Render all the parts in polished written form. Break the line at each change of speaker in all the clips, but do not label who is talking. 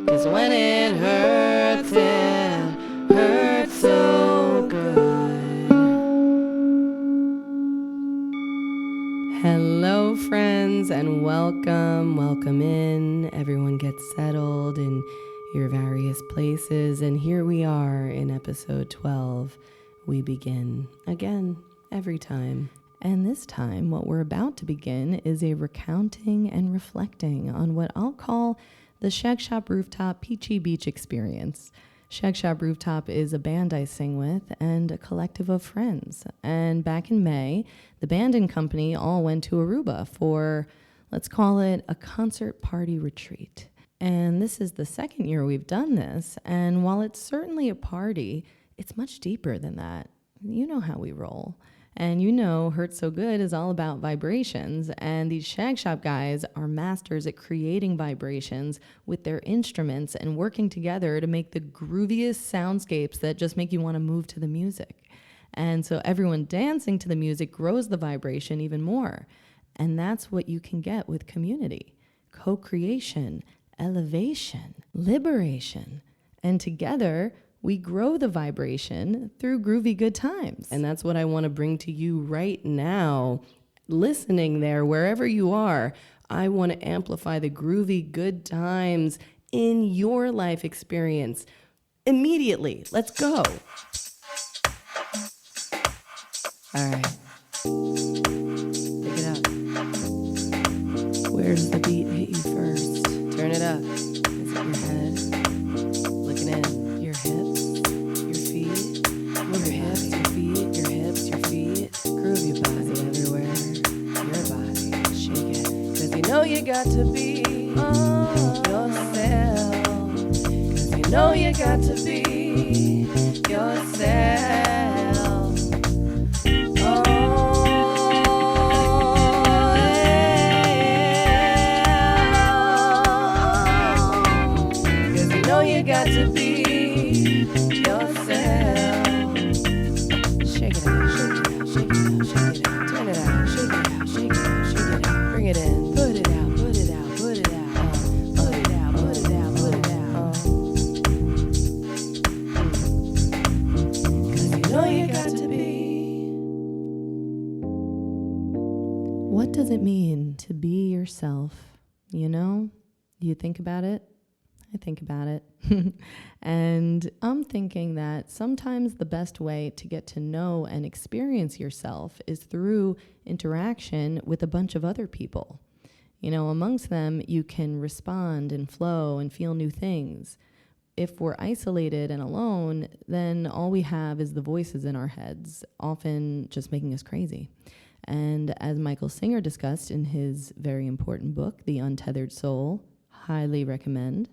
'Cause when it hurts so good. Hello, friends, and welcome in. Everyone gets settled in your various places, and here we are in episode 12. We begin again every time. And this time, what we're about to begin is a recounting and reflecting on what I'll call the Shagshop Rooftop Peachy Beach experience. Shagshop Rooftop is a band I sing with and a collective of friends. And back in May, the band and company all went to Aruba for, let's call it, a concert party retreat. And this is the second year we've done this. And while it's certainly a party, it's much deeper than that. You know how we roll. And you know Hurt So Good is all about vibrations, and these Shagshop guys are masters at creating vibrations with their instruments and working together to make the grooviest soundscapes that just make you want to move to the music. And so everyone dancing to the music grows the vibration even more. And that's what you can get with community: co-creation, elevation, liberation. And together, we grow the vibration through groovy good times. And that's what I want to bring to you right now. Listening there, wherever you are, I want to amplify the groovy good times in your life experience immediately. Let's go. All right. Pick it up. Where's the beat hit you first? Turn it up. Is it your head? Looking in. Your hips, your feet, your hips, your feet, your hips, your feet. Groove your body everywhere, your body, shake it. 'Cause you know you got to be yourself. 'Cause you know you got to be yourself. Oh, yeah. 'Cause you know you got to be What does it mean to be yourself? You know, you think about it, I think about it. And I'm thinking that sometimes the best way to get to know and experience yourself is through interaction with a bunch of other people. You know, amongst them, you can respond and flow and feel new things. If we're isolated and alone, then all we have is the voices in our heads, often just making us crazy. And as Michael Singer discussed in his very important book, The Untethered Soul, highly recommend,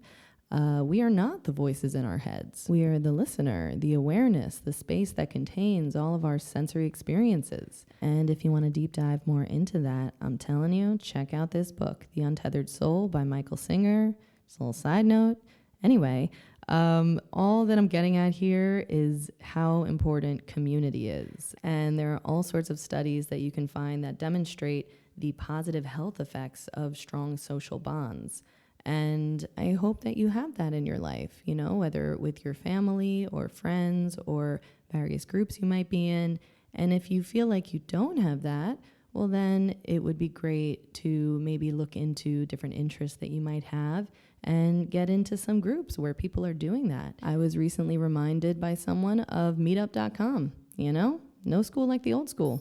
we are not the voices in our heads. We are the listener, the awareness, the space that contains all of our sensory experiences. And if you want to deep dive more into that, I'm telling you, check out this book, The Untethered Soul by Michael Singer. Just a little side note. Anyway, all that I'm getting at here is how important community is. And there are all sorts of studies that you can find that demonstrate the positive health effects of strong social bonds. And I hope that you have that in your life, you know, whether with your family or friends or various groups you might be in. And if you feel like you don't have that, well, then it would be great to maybe look into different interests that you might have and get into some groups where people are doing that. I was recently reminded by someone of meetup.com, you know, no school like the old school.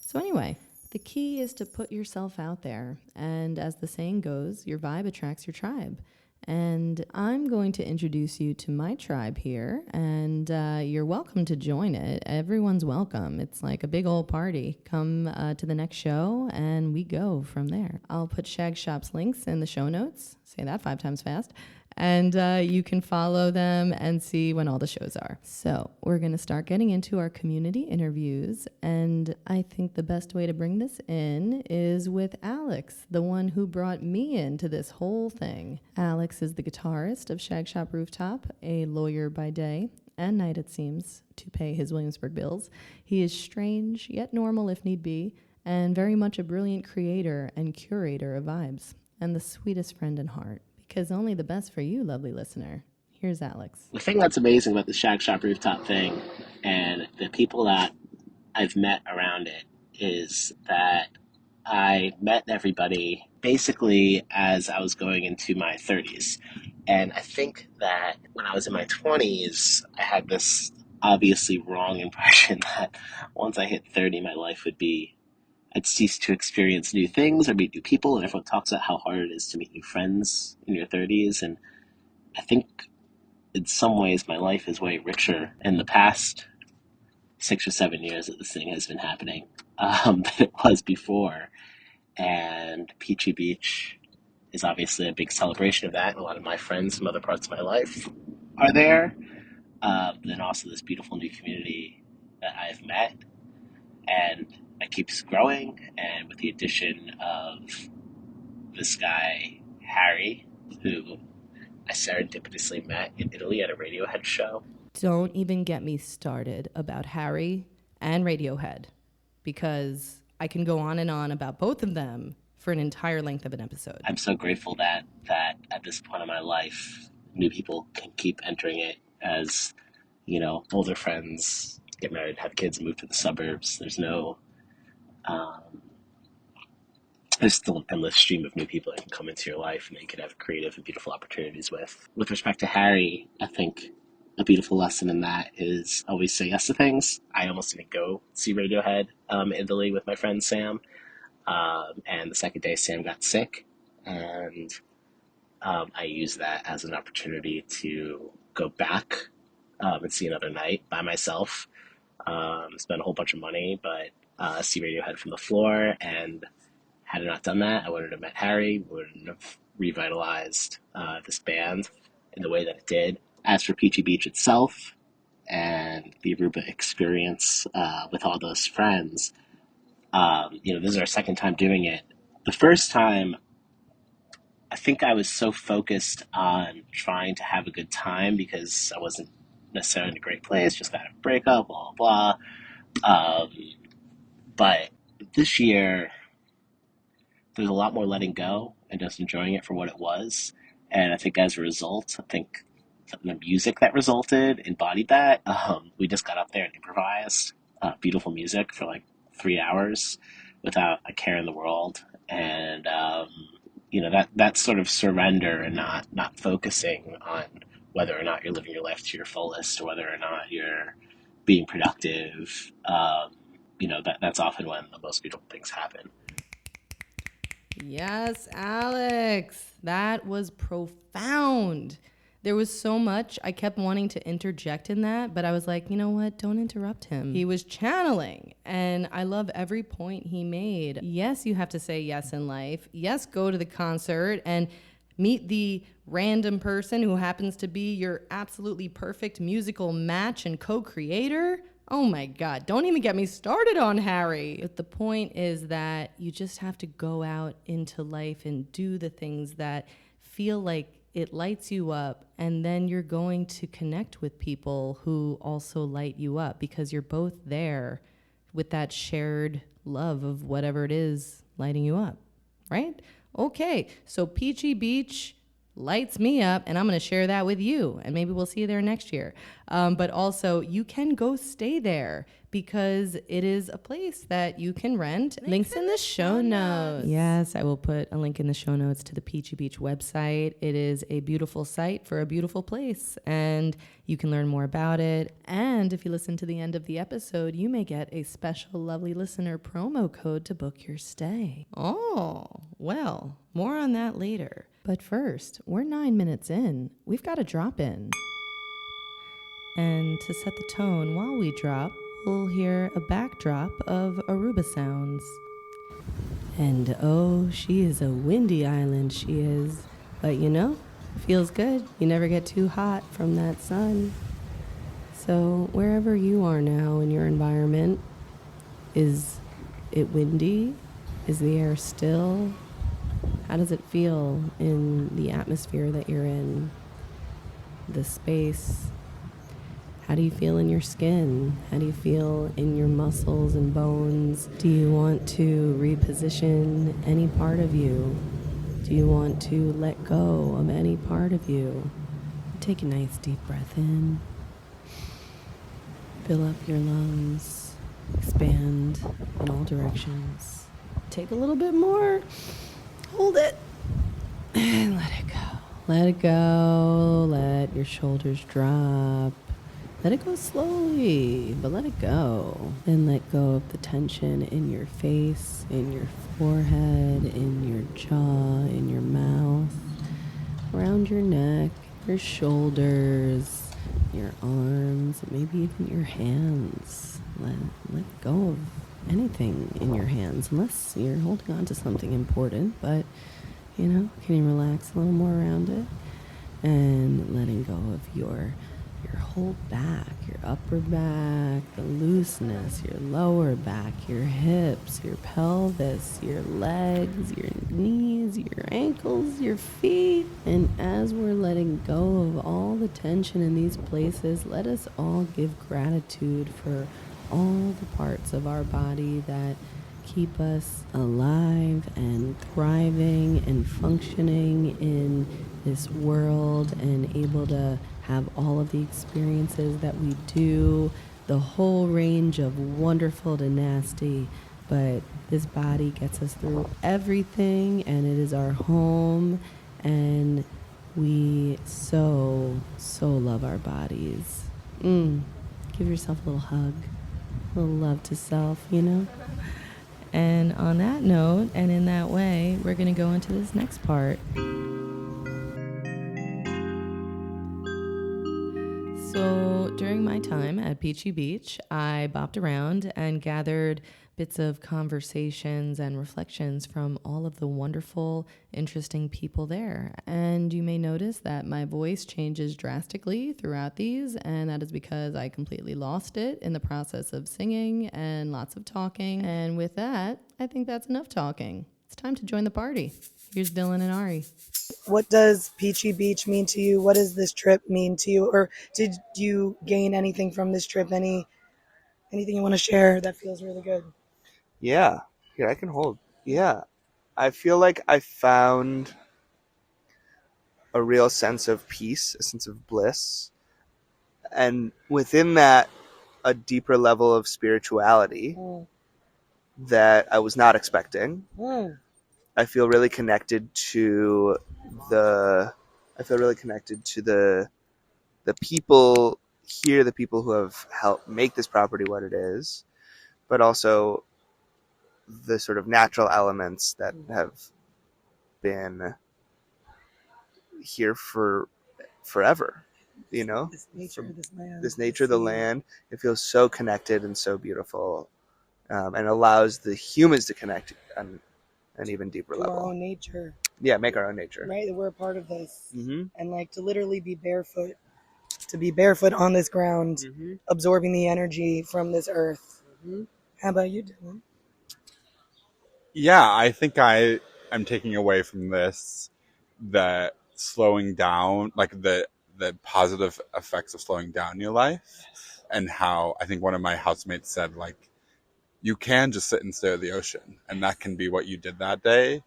So anyway, the key is to put yourself out there. And as the saying goes, your vibe attracts your tribe. And I'm going to introduce you to my tribe here, and you're welcome to join it. Everyone's welcome. It's like a big old party. Come to the next show, and we go from there. I'll put Shagshop's links in the show notes. Say that 5 times fast. And you can follow them and see when all the shows are. So we're going to start getting into our community interviews. And I think the best way to bring this in is with Alex, the one who brought me into this whole thing. Alex is the guitarist of Shagshop Rooftop, a lawyer by day and night, it seems, to pay his Williamsburg bills. He is strange, yet normal if need be, and very much a brilliant creator and curator of vibes, and the sweetest friend in heart. Because only the best for you, lovely listener. Here's Alex.
The thing that's amazing about the Shagshop Rooftop thing and the people that I've met around it is that I met everybody basically as I was going into my 30s. And I think that when I was in my 20s, I had this obviously wrong impression that once I hit 30, my life would be, I'd cease to experience new things or meet new people. And everyone talks about how hard it is to meet new friends in your 30s. And I think in some ways my life is way richer in the past 6 or 7 years that this thing has been happening than it was before. And Peachy Beach is obviously a big celebration of that. And a lot of my friends from other parts of my life are there. Then also this beautiful new community that I've met. And it keeps growing. And with the addition of this guy, Harry, who I serendipitously met in Italy at a Radiohead show.
Don't even get me started about Harry and Radiohead, because I can go on and on about both of them for an entire length of an episode.
I'm so grateful that at this point in my life, new people can keep entering it as, older friends get married, have kids, and move to the suburbs. There's still an endless stream of new people that can come into your life and that you can have creative and beautiful opportunities with. With respect to Harry, I think a beautiful lesson in that is always say yes to things. I almost didn't go see Radiohead in Italy with my friend Sam. And the second day, Sam got sick. And I used that as an opportunity to go back and see another night by myself. Spend a whole bunch of money, but see Radiohead from the floor. And had I not done that, I wouldn't have met Harry, wouldn't have revitalized this band in the way that it did. As for Peachy Beach itself and the Aruba experience with all those friends, this is our second time doing it. The first time, I think I was so focused on trying to have a good time because I wasn't necessarily in a great place, just got a breakup, blah, blah, blah. But this year, there's a lot more letting go and just enjoying it for what it was. And I think as a result, the music that resulted embodied that. We just got up there and improvised beautiful music for like 3 hours without a care in the world. And, that sort of surrender and not focusing on whether or not you're living your life to your fullest or whether or not you're being productive, that's often when the most beautiful things happen.
Yes, Alex, that was profound. There was so much. I kept wanting to interject in that, but I was like, you know what? Don't interrupt him. He was channeling, and I love every point he made. Yes, you have to say yes in life. Yes, go to the concert and meet the random person who happens to be your absolutely perfect musical match and co-creator. Oh my God, don't even get me started on Harry. But the point is that you just have to go out into life and do the things that feel like it lights you up, and then you're going to connect with people who also light you up because you're both there with that shared love of whatever it is lighting you up, right? Okay, so Peachy Beach lights me up, and I'm going to share that with you, and maybe we'll see you there next year. But also, you can go stay there because it is a place that you can rent. Links in the show notes. Yes, I will put a link in the show notes to the Peachy Beach website. It is a beautiful site for a beautiful place, and you can learn more about it. And if you listen to the end of the episode, you may get a special lovely listener promo code to book your stay. Oh, well, more on that later. But first, we're 9 minutes in. We've got to drop in. And to set the tone while we drop, we'll hear a backdrop of Aruba sounds. And oh, she is a windy island, she is. But feels good. You never get too hot from that sun. So wherever you are now in your environment, is it windy? Is the air still? How does it feel in the atmosphere that you're in? The space? How do you feel in your skin? How do you feel in your muscles and bones? Do you want to reposition any part of you? Do Do you want to let go of any part of you? Take a nice deep breath in. Fill up your lungs. Expand in all directions. Take a little bit more. Hold it. And let it go. Let it go. Let your shoulders drop. Let it go slowly, but let it go. And let go of the tension in your face, in your forehead, in your jaw, in your mouth, around your neck, your shoulders, your arms, maybe even your hands. Let go of anything in your hands, unless you're holding on to something important, but can you relax a little more around it? And letting go of your whole back, your upper back, the looseness, your lower back, your hips, your pelvis, your legs, your knees, your ankles, your feet. And as we're letting go of all the tension in these places, let us all give gratitude for all the parts of our body that keep us alive and thriving and functioning in this world and able to have all of the experiences that we do, the whole range of wonderful to nasty. But this body gets us through everything, and it is our home, and we so love our bodies. Give yourself a little hug, a little love to self, And on that note, and in that way, we're going to go into this next part. So during my time at Peachy Beach, I bopped around and gathered bits of conversations and reflections from all of the wonderful, interesting people there. And you may notice that my voice changes drastically throughout these, and that is because I completely lost it in the process of singing and lots of talking. And with that, I think that's enough talking. It's time to join the party. Here's Dylan and Ari.
What does Peachy Beach mean to you? What does this trip mean to you? Or did you gain anything from this trip? Anything you want to share that feels really good?
Yeah. Here, I can hold. Yeah. I feel like I found a real sense of peace, a sense of bliss. And within that, a deeper level of spirituality that I was not expecting. I feel really connected to the people here, the people who have helped make this property what it is, but also the sort of natural elements that have been here for forever,
This nature,
the land. It feels so connected and so beautiful, and allows the humans to connect on an even deeper level.
Our own nature.
Yeah, make our own nature.
Right, that we're a part of this.
Mm-hmm.
And to literally be barefoot, on this ground, absorbing the energy from this earth. How about you, Dylan?
Yeah, I think I am taking away from this that slowing down, like the positive effects of slowing down your life, and how I think one of my housemates said, like, you can just sit and stare at the ocean, and that can be what you did that day,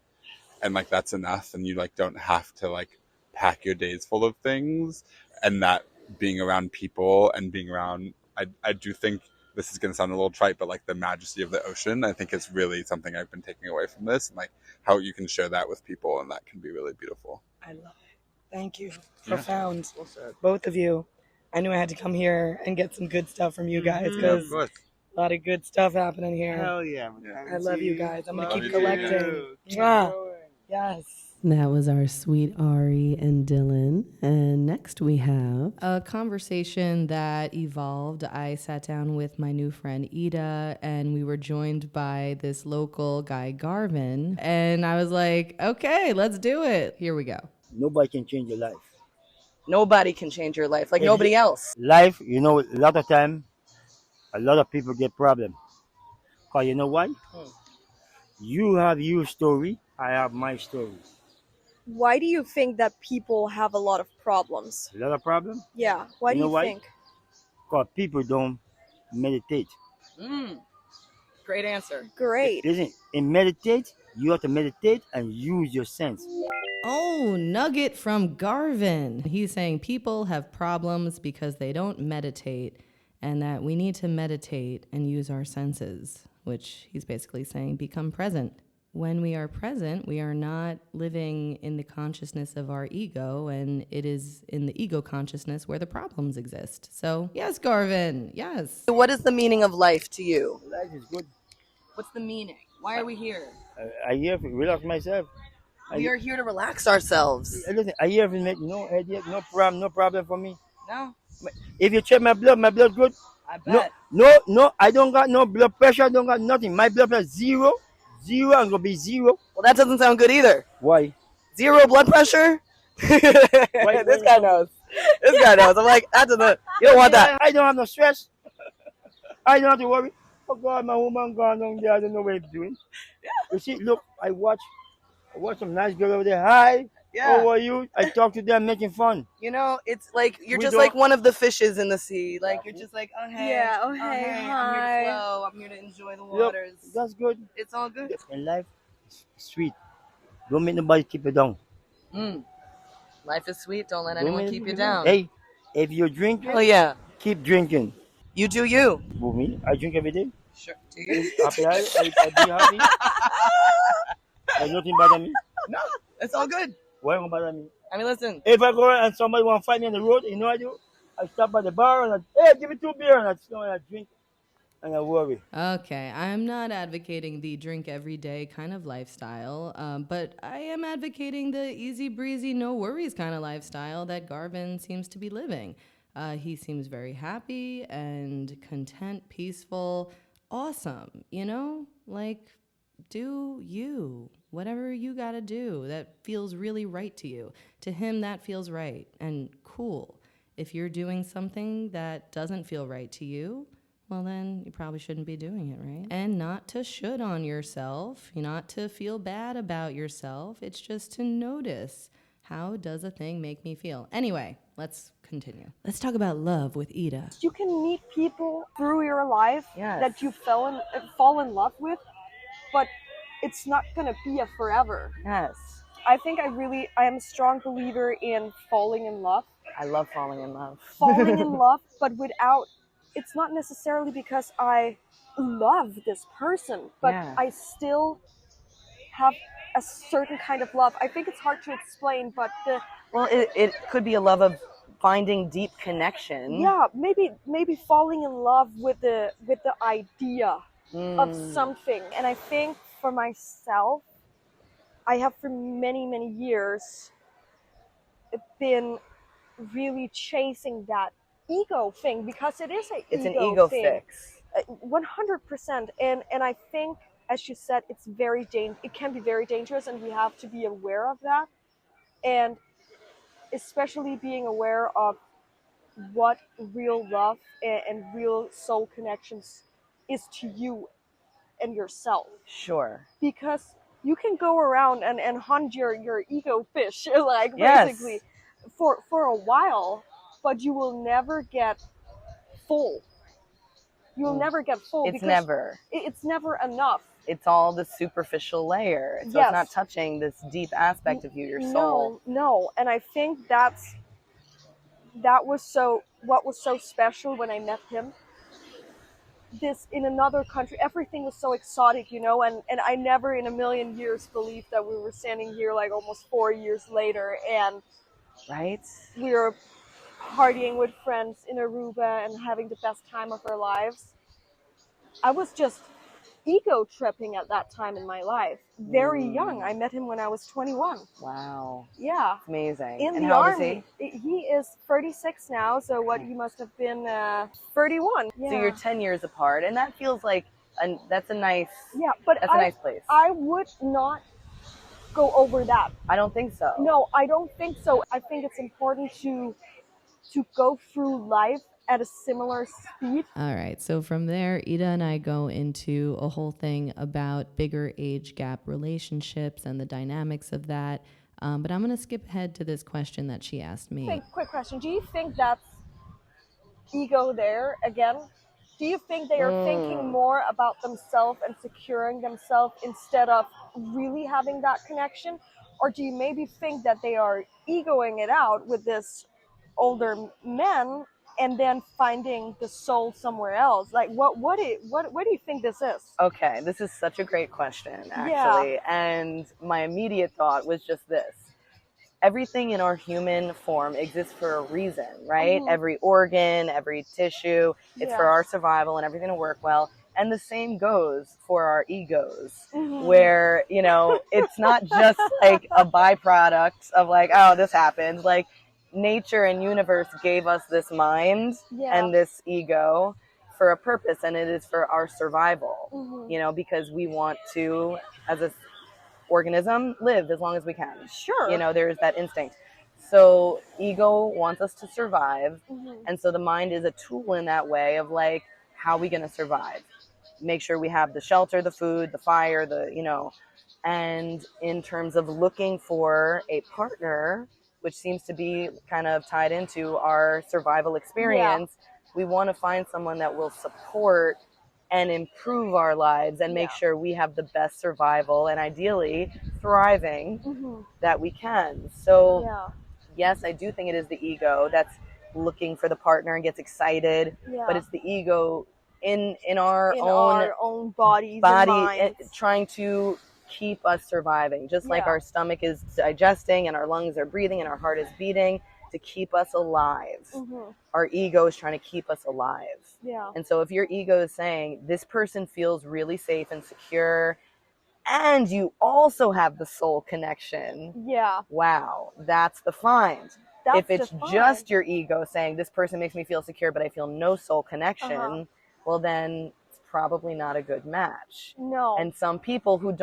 and like that's enough, and you like don't have to like pack your days full of things, and that being around people and being around, I do think this is going to sound a little trite, but like the majesty of the ocean, I think is really something I've been taking away from this, and like how you can share that with people, and that can be really beautiful.
I love it. Thank you. Profound. Well said. Both of you. I knew I had to come here and get some good stuff from you guys, because a lot of good stuff happening here.
Hell yeah.
I love you guys. I'm going to keep collecting. Yes.
That was our sweet Ari and Dylan. And next we have a conversation that evolved. I sat down with my new friend Ida, and we were joined by this local guy, Garvin. And I was like, okay, let's do it. Here we go.
Nobody can change your life.
Nobody can change your life, like nobody else.
Life, a lot of time, a lot of people get problems. Because you know why? You have your story, I have my story.
Why do you think that people have a lot of problems?
A lot of problems?
Yeah, why do you think?
Because people don't meditate.
Great answer.
Great.
Listen, in meditate, You have to meditate and use your sense.
Oh, nugget from Garvin. He's saying people have problems because they don't meditate, and that we need to meditate and use our senses, which he's basically saying become present. When we are present, we are not living in the consciousness of our ego, and it is in the ego consciousness where the problems exist. So, yes, Garvin, yes.
What is the meaning of life to you?
Life is good.
What's the meaning? Why are we here?
I here to relax myself.
We are here to relax ourselves.
Listen, I here to make no headache, no problem for me.
No,
If you check my blood good.
I bet.
No, I don't got no blood pressure, I don't got nothing. My blood pressure zero, I'm gonna be zero.
Well, that doesn't sound good either.
Why?
Zero blood pressure? This guy knows. This guy knows. I'm like, that doesn't, you don't want that.
I don't have no stress. I don't have to worry. Oh God, my woman gone down there, I don't know what he's doing. You see, look, I watch some nice girl over there. Hi.
Yeah.
How are you? I talk to them making fun.
You know, it's like you're
We
just
don't-
like one of the fishes in the sea. Like you're just like, oh hey,
Yeah, oh,
oh,
hey,
hey, I'm here
hi.
to flow. I'm here to enjoy the
Yep,
waters.
that's good.
It's all good.
And life is sweet. Don't make nobody keep you down.
Life is sweet. Don't let
Don't
anyone
make
keep
nobody
you
down.
down.
Hey, if you're drinking,
Oh yeah,
keep drinking.
you do you.
For me, I drink every day.
Sure. Do you?
Happy, I be happy. There's nothing bother me.
No, it's all good.
Why won't bother me?
I mean, listen.
If I go and somebody want to fight me on the road, you know what I do? I stop by the bar and hey, give me 2 beers, and I drink and I worry.
Okay, I'm not advocating the drink every day kind of lifestyle, but I am advocating the easy breezy, no worries kind of lifestyle that Garvin seems to be living. He seems very happy and content, peaceful, awesome, you know? Like, do you. Whatever you gotta do that feels really right to you. To him, that feels right and cool. If you're doing something that doesn't feel right to you, well, then you probably shouldn't be doing it, right? And not to should on yourself, not to feel bad about yourself. It's just to notice, how does a thing make me feel? Anyway, let's continue. Let's talk about love with Ida.
You can meet people through your life
Yes.
that you fall in love with, but it's not gonna be a forever.
Yes.
I think I am a strong believer in falling in love.
I love falling in love.
Falling in love, but without, it's not necessarily because I love this person, but
Yeah.
I still have a certain kind of love. I think it's hard to explain, but
Well, it could be a love of finding deep connection.
yeah, maybe falling in love with the idea of something. And I think for myself, I have for many, many years been really chasing that ego thing, because it is
It's an ego
thing.
fix.
100%. And I think, as you said, it can be very dangerous, and we have to be aware of that. And especially being aware of what real love and real soul connections is to you and yourself.
Sure.
Because you can go around and hunt your ego fish, like
Yes.
basically, for a while, but you will never get full. You'll never get full.
It's
because
never.
It's never enough.
It's all the superficial layer. So
Yes.
it's not touching this deep aspect of you, your soul.
No. And I think what was so special when I met him. This in another country, everything was so exotic, and I never in a million years believed that we were standing here like almost 4 years later, and
Right?
we were partying with friends in Aruba and having the best time of our lives. I was just ego tripping at that time in my life. Very young. I met him when I was 21.
Wow.
Yeah.
Amazing.
In
and
the
how
army.
old is
He is 36 now, so what, he must have been 31.
he?
Yeah.
So you're 10 years apart, and that feels like that's a nice
Yeah, but
that's a nice place.
I would not go over that.
I don't think so.
No, I don't think so. I think it's important to go through life at a similar speed.
All right, so from there, Ida and I go into a whole thing about bigger age gap relationships and the dynamics of that. But I'm going to skip ahead to this question that she asked me.
Quick question. Do you think that's ego there again? Do you think they are thinking more about themselves and securing themselves instead of really having that connection? Or do you maybe think that they are egoing it out with this older men and then finding the soul somewhere else? Like, what do you think this is?
Okay, this is such a great question, actually.
Yeah.
And my immediate thought was just this. Everything in our human form exists for a reason, right? Every organ, every tissue, it's for our survival and everything to work well. And the same goes for our egos, where, you know, it's not just like a byproduct of like, oh, this happened. Like, nature and universe gave us this mind and this ego for a purpose, and it is for our survival, you know, because we want to, as a organism, live as long as we can.
Sure.
You know, there's that instinct. So ego wants us to survive. And so the mind is a tool in that way of like, how are we going to survive? Make sure we have the shelter, the food, the fire, the, you know, and in terms of looking for a partner, which seems to be kind of tied into our survival experience, we want to find someone that will support and improve our lives and make sure we have the best survival and ideally thriving that we can. So yes, I do think it is the ego that's looking for the partner and gets excited, but it's the ego in our
own bodies
body
and minds.
Trying to keep us surviving, just like our stomach is digesting and our lungs are breathing and our heart is beating to keep us alive. Our ego is trying to keep us alive. And so if your ego is saying this person feels really safe and secure and you also have the soul connection, wow, that's the find. If it's just your ego saying this person makes me feel secure but I feel no soul connection, well then it's probably not a good match.
No.
And some people who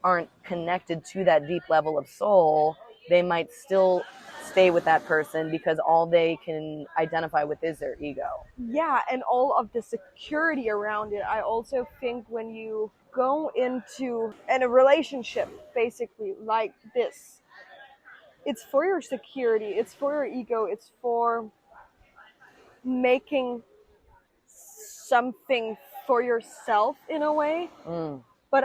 aren't connected to that deep level of soul, they might still stay with that person because all they can identify with is their ego.
Yeah, and all of the security around it. I also think when you go into a relationship, basically like this, it's for your security, it's for your ego, it's for making something for yourself in a way. But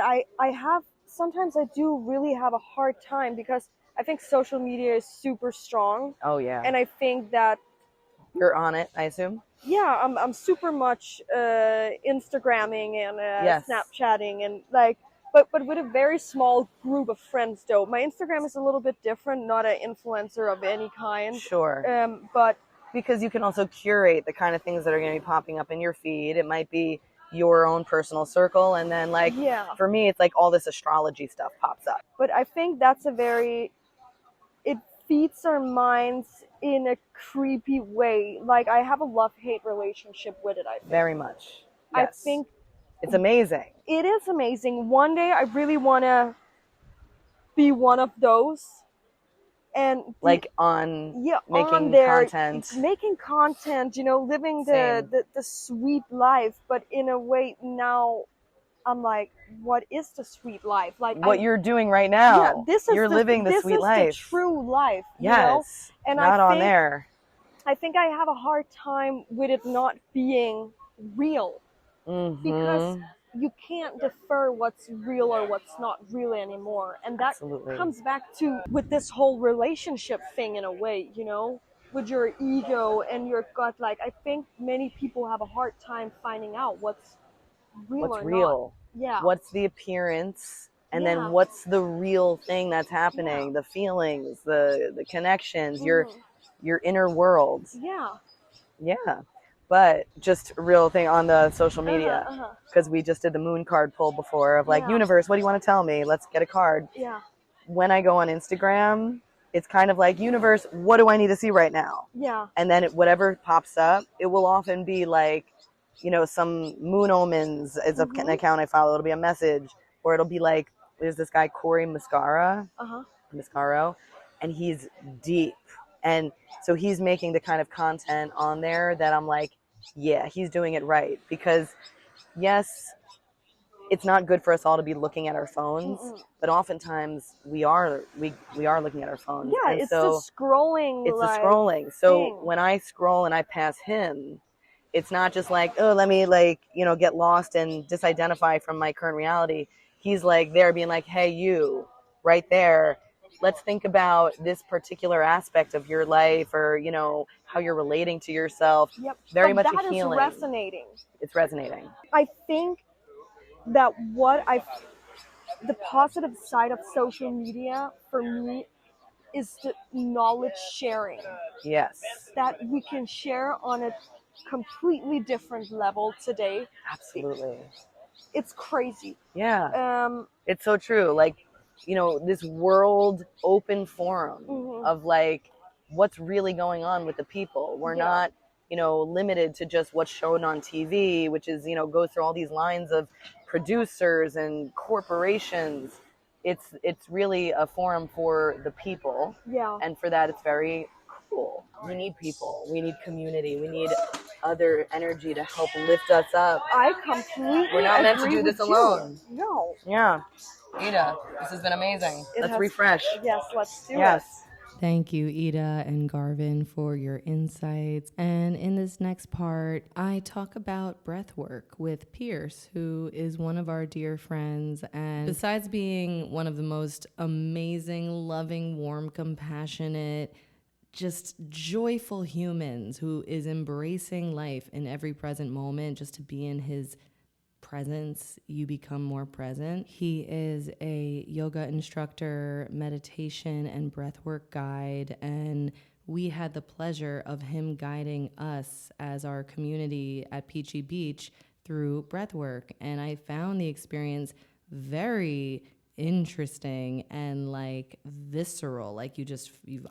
sometimes I do really have a hard time because I think social media is super strong.
Oh yeah.
And I think that
you're on it, I assume.
Yeah, I'm super much Instagramming and Snapchatting and like, but with a very small group of friends though. My Instagram is a little bit different, not an influencer of any kind.
Sure.
But
because you can also curate the kind of things that are going to be popping up in your feed. It might be your own personal circle, and then like for me, it's like all this astrology stuff pops up.
But I think that's it feeds our minds in a creepy way. Like I have a love-hate relationship with it, I think.
Very much.
Yes. I think
it's amazing.
It is amazing. One day I really want to be one of those. And
like making
content, you know, living the sweet life, but in a way now I'm like, what is the sweet life? Like
what you're doing right now. You're living the sweet life.
This is the true life.
Yes.
You know? And
not on there.
I think I have a hard time with it not being real. Because you can't defer what's real or what's not real anymore. And that comes back to with this whole relationship thing in a way, you know, with your ego and your gut. Like, I think many people have a hard time finding out what's real
what's
or
real.
not. Yeah.
What's the appearance and then what's the real thing that's happening, the feelings, the connections, your inner world. Yeah. But just a real thing on the social media, because we just did the moon card pull before of like, universe, what do you want to tell me? Let's get a card. When I go on Instagram, it's kind of like, universe, what do I need to see right now? And then whatever pops up, it will often be like, you know, some moon omens is an account I follow. It'll be a message, or it'll be like, there's this guy, Corey Mascaro, and he's deep. And so he's making the kind of content on there that I'm like, yeah, he's doing it right. Because yes, it's not good for us all to be looking at our phones, but oftentimes we are looking at our phones.
Yeah,
and
it's the scrolling.
It's the scrolling. So when I scroll and I pass him,
It's not just like, oh, let me like, get lost and disidentify from my current reality. He's like there being like, hey, you right there. Let's think about this particular aspect of your life, or, how you're relating to yourself.
Yep.
Very
But
much
that
a
is
healing.
resonating.
It's resonating.
I think that the positive side of social media for me is the knowledge sharing.
Yes.
That we can share on a completely different level today.
Absolutely.
It's crazy.
Yeah. It's so true. Like, this world open forum of like what's really going on with the people. We're not, limited to just what's shown on TV, which is, goes through all these lines of producers and corporations. It's really a forum for the people.
Yeah.
And for that, it's very cool. We need people. We need community. We need other energy to help lift us up.
I completely
We're not meant to
agree
do this
with you.
alone.
No.
Yeah. Ida, this has been amazing. Let's refresh.
Yes, let's do it.
Thank you, Ida and Garvin, for your insights. And in this next part, I talk about breath work with Pierce, who is one of our dear friends. And besides being one of the most amazing, loving, warm, compassionate, just joyful humans who is embracing life in every present moment, just to be in his presence, you become more present. He is a yoga instructor, meditation and breathwork guide, and we had the pleasure of him guiding us as our community at Peachy Beach through breathwork. And I found the experience very interesting and like visceral, like you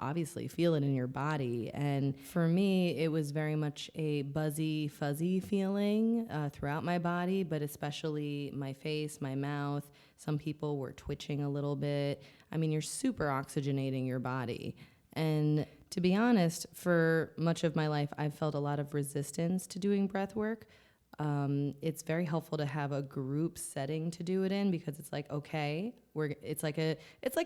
obviously feel it in your body. And for me, it was very much a buzzy, fuzzy feeling throughout my body, but especially my face, my mouth. Some people were twitching a little bit. I mean, you're super oxygenating your body. And to be honest, for much of my life, I've felt a lot of resistance to doing breath work. It's very helpful to have a group setting to do it in, because it's like, okay, it's like a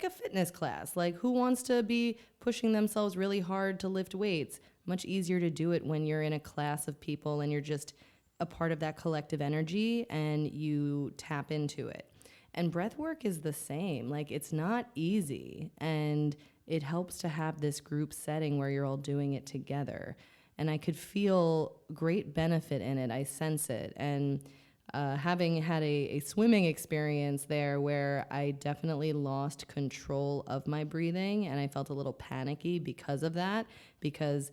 fitness class. Like, who wants to be pushing themselves really hard to lift weights? Much easier to do it when you're in a class of people and you're just a part of that collective energy and you tap into it. And breath work is the same. Like, it's not easy, and it helps to have this group setting where you're all doing it together. And I could feel great benefit in it. I sense it. And having had a swimming experience there where I definitely lost control of my breathing, and I felt a little panicky because of that, because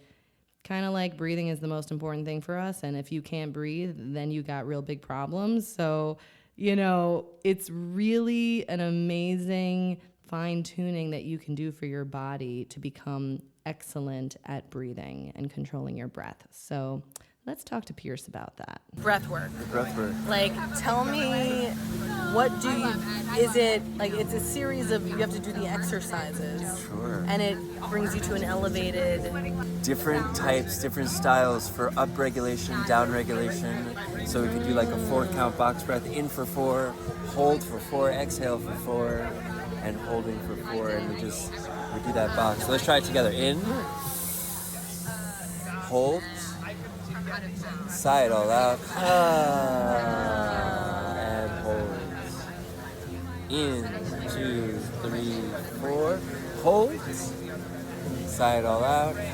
kind of like breathing is the most important thing for us. And if you can't breathe, then you got real big problems. So, it's really an amazing fine-tuning that you can do for your body to become excellent at breathing and controlling your breath. So let's talk to Pierce about that.
Breath work.
Like,
Tell me, is it, like, it's a series of, you have to do the exercises.
Sure.
And it brings you to an elevated...
Different types, different styles for up-regulation, down-regulation. So we could do like a 4-count box breath, in for 4, hold for 4, exhale for 4, and holding for 4, and we do that box. So let's try it together. In, hold, sigh it all out, and hold. In, 2, 3, 4, hold, sigh it all out, and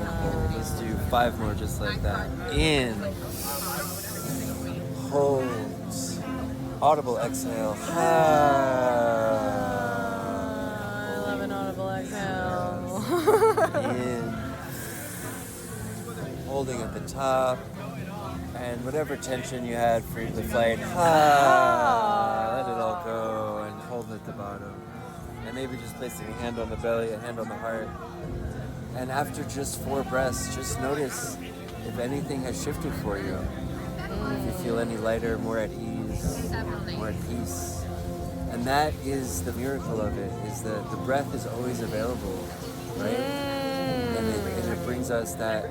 hold. Let's do 5 more just like that. In, hold, audible exhale.
I love an audible exhale.
In, holding at the top, and whatever tension you had for the flight, let it all go, and hold at the bottom. And maybe just placing a hand on the belly, a hand on the heart. And after just 4 breaths, just notice if anything has shifted for you. If you feel any lighter, more at ease, more at peace. And that is the miracle of it, is that the breath is always available, right? And it brings us that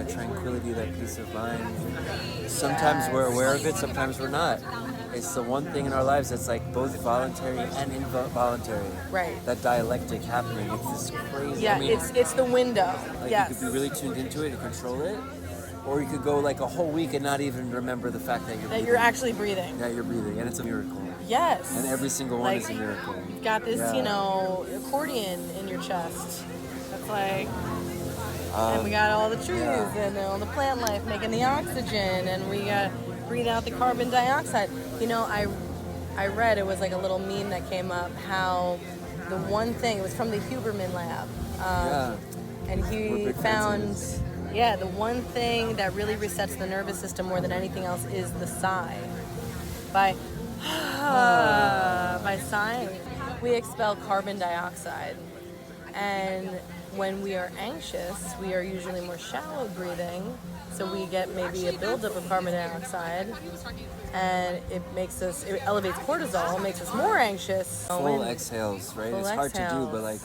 tranquility, that peace of mind. Sometimes we're aware of it, sometimes we're not. it's the one thing in our lives that's like both voluntary and involuntary.
Right.
That dialectic happening. It's this crazy.
Yeah,
I mean,
it's the window.
like
Yes.
you could be really tuned into it and control it, or you could go like a whole week and not even remember the fact that you're
that
breathing.
you're actually breathing.
Yeah, you're breathing, and it's a miracle.
Yes.
And every single one
Like,
is a miracle.
You've got this,
Yeah.
you know, accordion in your chest. That's like, and we got all the trees and all the plant life making the oxygen, and we got breathe out the carbon dioxide. You know, I read, it was like a little meme that came up, how the one thing, it was from the Huberman lab, and he found, the one thing that really resets the nervous system more than anything else is the sigh. By sighing, we expel carbon dioxide. And when we are anxious, we are usually more shallow breathing, so we get maybe a buildup of carbon dioxide, and it elevates cortisol, makes us more anxious.
Full exhales, right?
Full
It's hard to do, but like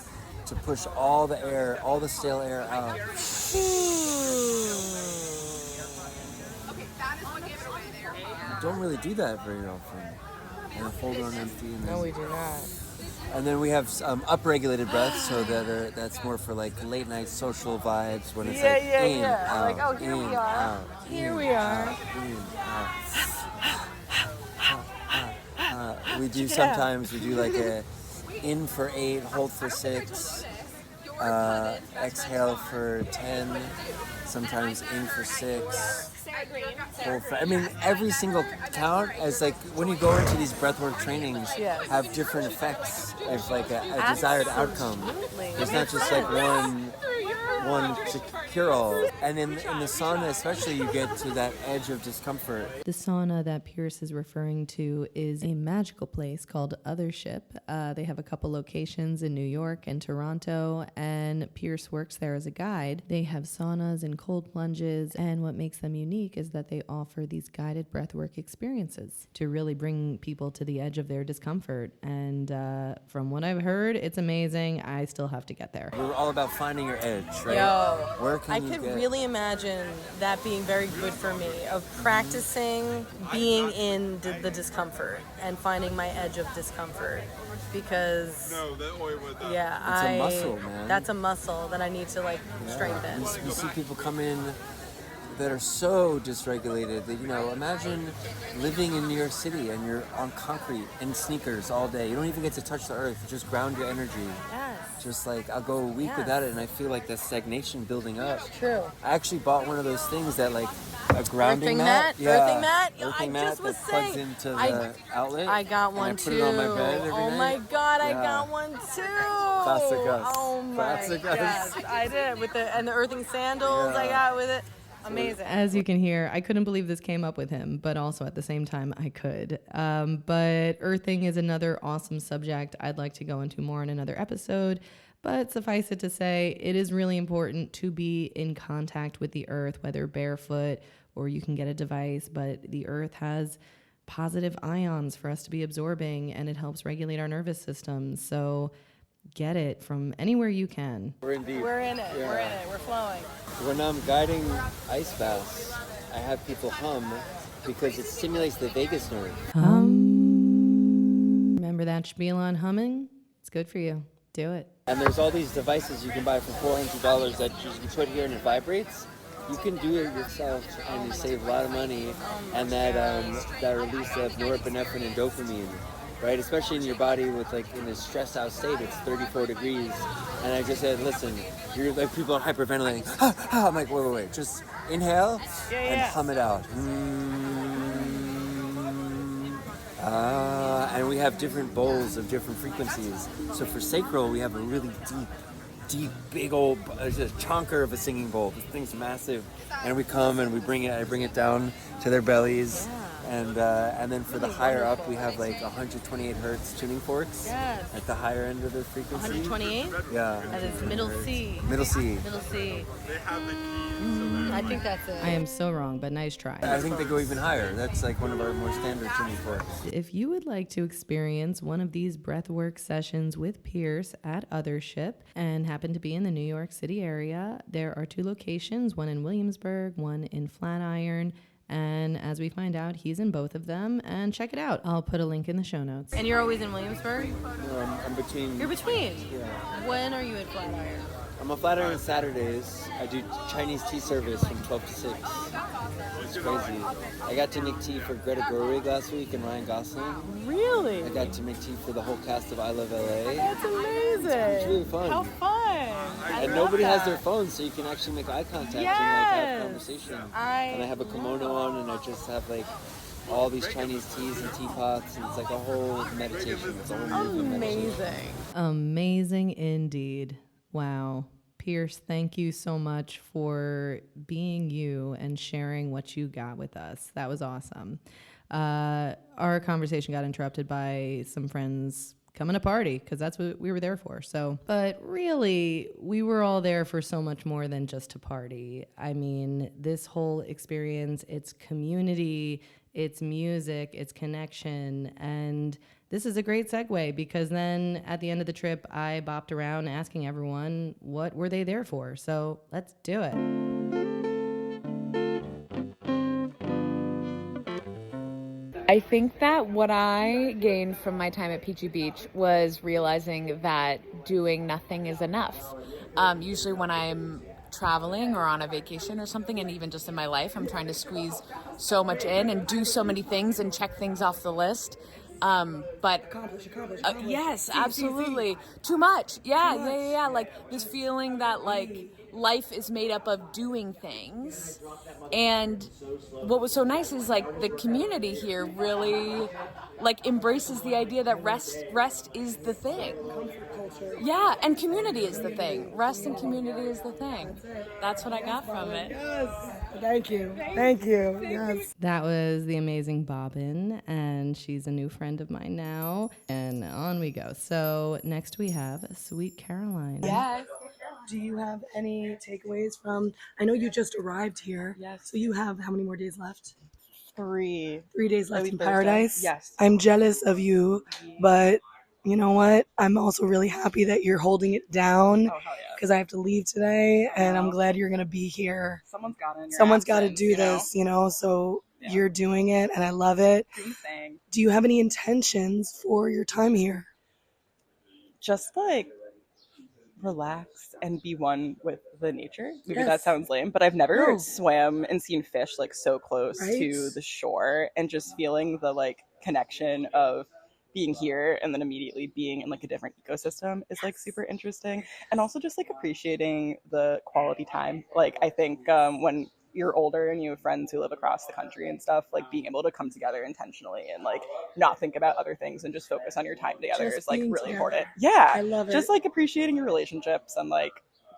to push all the air, all the stale air out. Don't really do that very often. And hold on empty. And
No, we do not.
And then we have upregulated breath, so that's more for like late night social vibes when it's in, out,
like, oh, here
in,
we are.
out,
Here
in,
we are.
out, in, out. We do sometimes we do like a in for 8, hold for 6, exhale for 10, sometimes in for 6. I mean, every single count, as like when you go into these breathwork trainings, have different effects as like a desired outcome. It's not just like one to cure all. And in the sauna especially, you get to that edge of discomfort.
The sauna that Pierce is referring to is a magical place called Othership. They have a couple locations in New York and Toronto, and Pierce works there as a guide. They have saunas and cold plunges, and what makes them unique is that they offer these guided breathwork experiences to really bring people to the edge of their discomfort. And from what I've heard, it's amazing. I still have to get there.
We're all about finding your edge, right?
Yo,
where can
I
you
could
get?
really imagine that being very good for me, of practicing being in the discomfort and finding my edge of discomfort, because
It's a muscle, man.
That's a muscle that I need to like strengthen.
You see people come in that are so dysregulated that, you know, imagine living in New York City and you're on concrete in sneakers all day. You don't even get to touch the earth. Just ground your energy.
Yes.
Just like, I'll go a week without it and I feel like that stagnation building up.
True.
I actually bought one of those things that like a grounding
Earthing
mat.
mat? Earthing mat?
Earthing
I
mat
just was
that plugs
saying,
into the outlet.
I got
and
one
I put
too.
it on my bed every
Oh
night.
my God, I
Yeah.
got one too.
Classic us.
Oh my
Classic us.
God, I did with the earthing sandals I got with it. Amazing.
As you can hear, I couldn't believe this came up with him, but also at the same time, I could. But earthing is another awesome subject I'd like to go into more in another episode. But suffice it to say, it is really important to be in contact with the earth, whether barefoot or you can get a device. But the earth has positive ions for us to be absorbing, and it helps regulate our nervous system. So get it from anywhere you can.
We're in deep.
We're in it.
Yeah.
We're in it. We're flowing.
When I'm guiding ice baths, I have people hum because it stimulates the vagus nerve.
Remember that spiel on humming? It's good for you. Do it.
And there's all these devices you can buy for $400 that you put here and it vibrates. You can do it yourself and you save a lot of money, and that release of norepinephrine and dopamine, right? Especially in your body with like in a stressed out state, it's 34 degrees. And I just said, listen, you're like people are hyperventilating. I'm like, wait, just inhale and hum it out. And we have different bowls of different frequencies. So for sacral, we have a really deep, big old, it's a chonker of a singing bowl. This thing's massive. And we come and I bring it down to their bellies. And then for the higher up, we have like 128 hertz tuning forks at the higher end of the frequency.
128?
Yeah.
That is middle C.
Middle C.
Middle C. I think that's it.
I am so wrong, but nice try.
I think they go even higher. That's like one of our more standard tuning forks.
If you would like to experience one of these breathwork sessions with Pierce at Othership and happen to be in the New York City area, there are 2 locations, one in Williamsburg, one in Flatiron. And as we find out, he's in both of them. And check it out. I'll put a link in the show notes.
And you're always in Williamsburg?
No, I'm between.
You're between?
Yeah.
When are you at Flatiron?
I'm a Flatiron on Saturdays. I do Chinese tea service from 12 to 6. It's crazy. I got to make tea for Greta Gerwig last week and Ryan Gosling.
Really?
I got to make tea for the whole cast of I Love LA.
That's amazing.
It's really fun.
How fun.
And nobody has their phones, so you can actually make eye contact and like have conversation. And I have a kimono on, and I just have like all these Chinese teas and teapots, and it's like a whole meditation. It's a whole movement meditation.
Amazing indeed. Wow. Pierce, thank you so much for being you and sharing what you got with us. That was awesome. Our conversation got interrupted by some friends coming to party because that's what we were there for. So, but really, we were all there for so much more than just to party. I mean, this whole experience, it's community, it's music, it's connection, and this is a great segue because then at the end of the trip, I bopped around asking everyone what were they there for. So let's do it.
I think that what I gained from my time at Peachy Beach was realizing that doing nothing is enough. Usually when I'm traveling or on a vacation or something, and even just in my life, I'm trying to squeeze so much in and do so many things and check things off the list. But yes, absolutely. Too much. Yeah. Like this feeling that like life is made up of doing things. And what was so nice is like the community here really like embraces the idea that rest is the thing. Yeah, and community is the thing. Rest and community is the thing. That's what I got from it.
Yes. Thank you. Thank you. Yes.
That was the amazing Bobbin, and she's a new friend of mine now. And on we go. So next we have Sweet Caroline.
Yes. Do you have any takeaways from, I know you just arrived here.
Yes.
So you have how many more days left?
3
days left in
Thursday.
paradise?
Yes.
I'm jealous of you, but you know what? I'm also really happy that you're holding it down because I have to leave today, and I'm glad you're going to be here.
Someone's
got to do this, so you're doing it, and I love it. Do you have any intentions for your time here?
Just like relax and be one with the nature. Maybe that sounds lame, but I've never swam and seen fish like so close to the shore, and just feeling the like connection of being here and then immediately being in like a different ecosystem is like super interesting. And also just like appreciating the quality time. Like I think when you're older and you have friends who live across the country and stuff, like being able to come together intentionally and like not think about other things and just focus on your time together is like really important. Yeah.
I love it.
Just like appreciating your relationships and like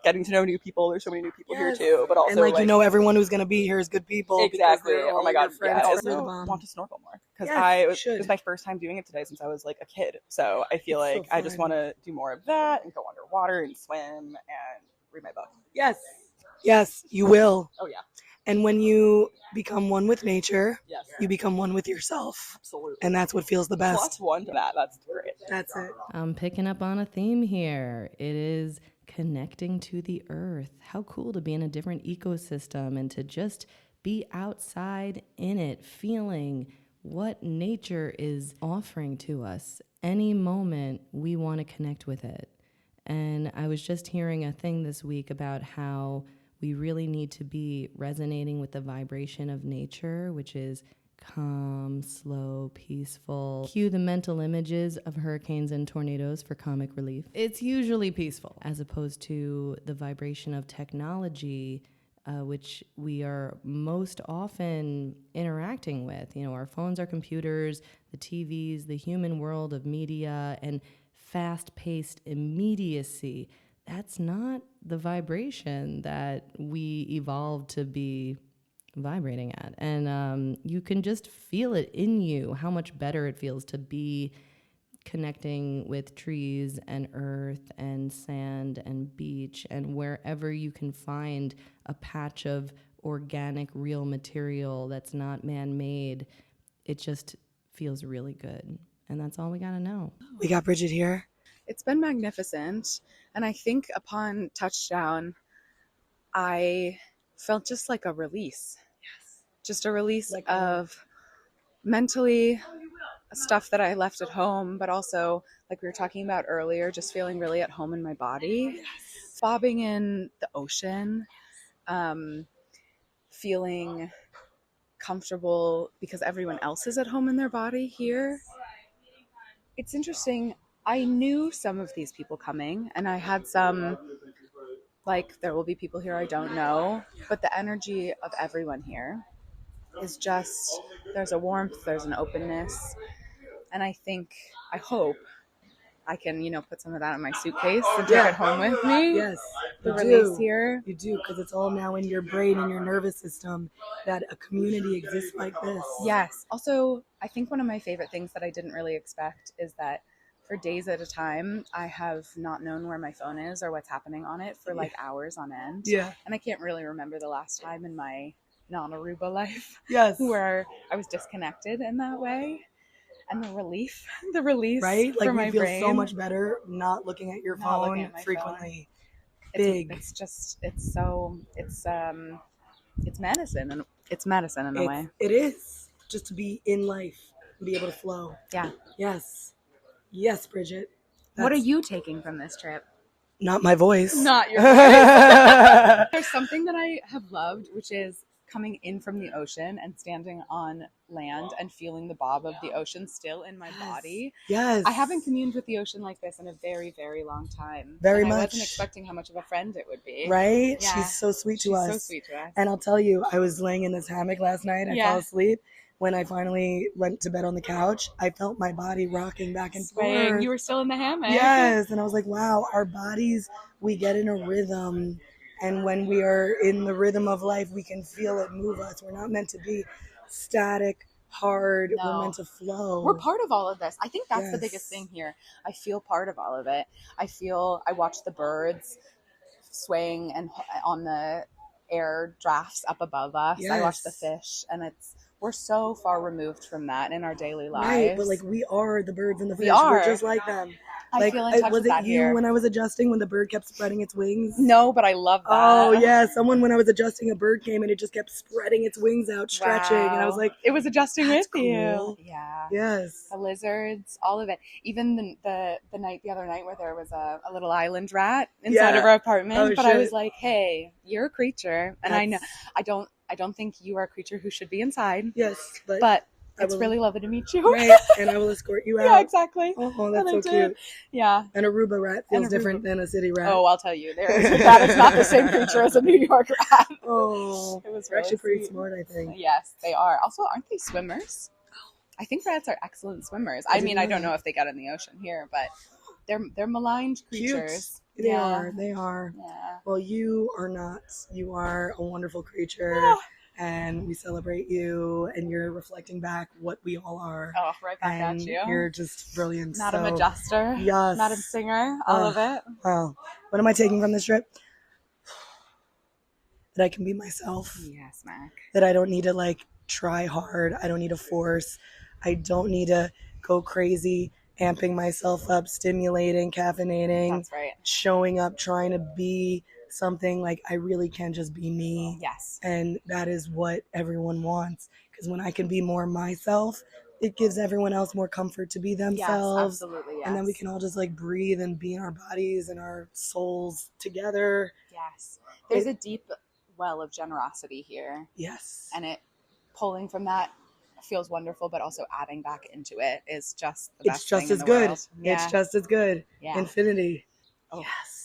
getting to know new people. There's so many new people here too, but also
and like everyone who's gonna be here is good people.
Exactly. Oh my god.
Yeah,
I also want to snorkel more because it was my first time doing it today since I was like a kid. So I feel like I just want to do more of that and go underwater and swim and read my book.
Yes, you will.
Oh yeah.
And when you become one with nature, you become one with yourself.
Absolutely.
And that's what feels the best.
Plus one to that. That's great.
That's it.
I'm picking up on a theme here. It is connecting to the earth. How cool to be in a different ecosystem and to just be outside in it, feeling what nature is offering to us. Any moment we want to connect with it. And I was just hearing a thing this week about how we really need to be resonating with the vibration of nature, which is calm, slow, peaceful. Cue the mental images of hurricanes and tornadoes for comic relief. It's usually peaceful, as opposed to the vibration of technology, which we are most often interacting with. Our phones, our computers, the TVs, the human world of media, and fast-paced immediacy. That's not the vibration that we evolved to be vibrating at. And you can just feel it in you, how much better it feels to be connecting with trees and earth and sand and beach and wherever you can find a patch of organic, real material that's not man-made. It just feels really good. And that's all we got to know.
We got Bridget here.
It's been magnificent. And I think upon touchdown, I felt just like a release. just a release of mentally stuff that I left at home, but also, like we were talking about earlier, just feeling really at home in my body. Yes. Bobbing in the ocean, feeling comfortable because everyone else is at home in their body here. It's interesting. I knew some of these people coming, and I had some, like, there will be people here I don't know, but the energy of everyone here is just, there's a warmth, there's an openness, and I hope I can, put some of that in my suitcase and take it home with me.
Yes,
the
you
release
do.
here.
You do, because it's all now in your brain and your nervous system that a community exists like this.
Yes. Also, I think one of my favorite things that I didn't really expect is that for days at a time, I have not known where my phone is or what's happening on it for like hours on end.
Yeah.
And I can't really remember the last time in my non-Aruba life where I was disconnected in that way. And the release
right? Like,
for
we
my
feel
brain.
so much better not looking at your phone frequently. Big.
It's medicine, and it's medicine in a way.
It is, just to be in life and be able to flow.
Yeah.
Yes, Bridget.
What are you taking from this trip?
Not my voice.
Not your voice. There's something that I have loved, which is coming in from the ocean and standing on land and feeling the bob of the ocean still in my body.
Yes.
I haven't communed with the ocean like this in a very, very long time.
Very
and
much.
I wasn't expecting how much of a friend it would be.
Right?
Yeah.
She's so sweet to us.
She's so sweet to us.
And I'll tell you, I was laying in this hammock last night. I fell asleep. When I finally went to bed on the couch, I felt my body rocking back and forth.
You were still in the hammock.
Yes. And I was like, wow, our bodies, we get in a rhythm. And when we are in the rhythm of life, we can feel it move us. We're not meant to be static, hard.
No.
We're meant to flow.
We're part of all of this. I think that's the biggest thing here. I feel part of all of it. I watch the birds swaying and on the air drafts up above us. I watch the fish, and we're so far removed from that in our daily lives.
Right, but like, we are the birds and the fish.
We are.
We're just like them.
I feel in touch
was
with
it
that
you
here.
when I was adjusting when the bird kept spreading its wings?
No, but I love that.
Oh yeah, someone when I was adjusting, a bird came and it just kept spreading its wings out, stretching, and I was like,
it was adjusting with
cool.
you. Yeah.
Yes.
The lizards, all of it. Even the other night where there was a little island rat inside of our apartment, but I was like, hey, you're a creature, and I know I don't think you are a creature who should be inside.
Yes,
but it's really lovely to meet you.
Right, and I will escort you out.
Yeah, exactly.
Oh, that's so cute.
Yeah.
An Aruba rat feels different than a city rat.
Oh, I'll tell you. That is not the same creature as a New York rat.
Oh,
it was
they're actually pretty
sweet.
smart, I think.
Yes, they are. Also, aren't they swimmers? I think rats are excellent swimmers. I mean, I don't know if they get in the ocean here, but they're maligned creatures.
Cute. They are.
Yeah.
Well, you are not. You are a wonderful creature. And we celebrate you, and you're reflecting back what we all are.
Oh, right back
and
at you.
You're just brilliant.
Madam Adjuster.
Yes.
Madam Singer. All of it.
Wow. What am I taking from this trip? That I can be myself.
Yes, Mac.
That I don't need to try hard. I don't need to force. I don't need to go crazy, amping myself up, stimulating, caffeinating.
That's right.
Showing up, trying to be something. I really can just be me.
Yes.
And that is what everyone wants, because when I can be more myself, it gives everyone else more comfort to be themselves.
Yes, absolutely. Yes.
And then we can all just breathe and be in our bodies and our souls together.
Yes. There's a deep well of generosity here.
Yes.
And it pulling from that feels wonderful, but also adding back into it is just the best thing in the world.
It's just as good.
Yeah.
Infinity.
Oh.
Yes.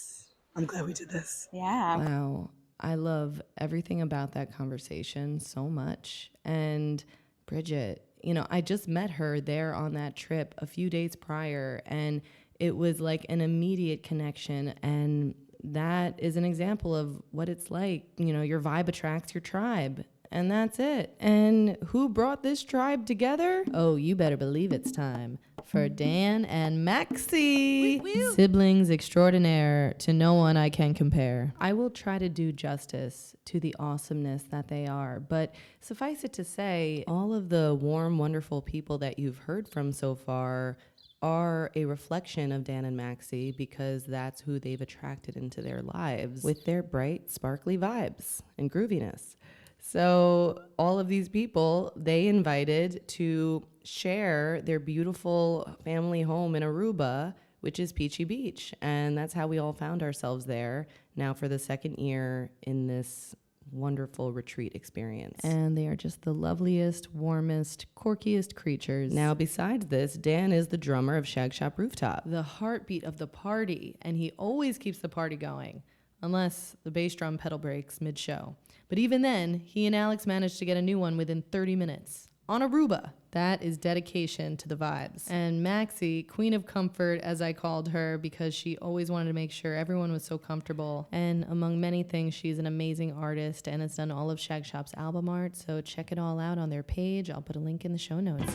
I'm glad we did this.
Yeah.
Wow. I love everything about that conversation so much. And Bridget, I just met her there on that trip a few days prior, and it was like an immediate connection. And that is an example of what it's like. Your vibe attracts your tribe. And that's it. And who brought this tribe together? Oh, you better believe it's time for Dan and Maxie. Siblings extraordinaire, to no one I can compare. I will try to do justice to the awesomeness that they are. But suffice it to say, all of the warm, wonderful people that you've heard from so far are a reflection of Dan and Maxie, because that's who they've attracted into their lives with their bright, sparkly vibes and grooviness. So all of these people, they invited to share their beautiful family home in Aruba, which is Peachy Beach. And that's how we all found ourselves there now for the second year in this wonderful retreat experience. And they are just the loveliest, warmest, quirkiest creatures. Now, besides this, Dan is the drummer of Shagshop Rooftop, the heartbeat of the party, and he always keeps the party going, unless the bass drum pedal breaks mid-show. But even then, he and Alex managed to get a new one within 30 minutes. On Aruba. That is dedication to the vibes. And Maxie, Queen of Comfort, as I called her, because she always wanted to make sure everyone was so comfortable. And among many things, she's an amazing artist and has done all of Shagshop's album art. So check it all out on their page. I'll put a link in the show notes.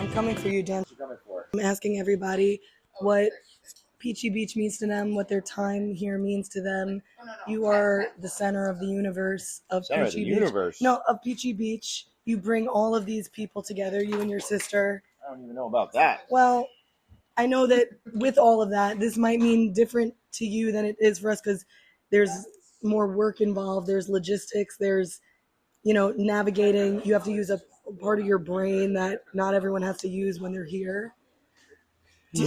I'm coming for you, Dan. I'm asking everybody what Peachy Beach means to them, what their time here means to them. You are the center of the universe of Peachy Beach. No, of Peachy Beach. You bring all of these people together, you and your sister.
I don't even know about that.
Well, I know that with all of that, this might mean different to you than it is for us because there's more work involved. There's logistics. There's, navigating. You have to use a part of your brain that not everyone has to use when they're here.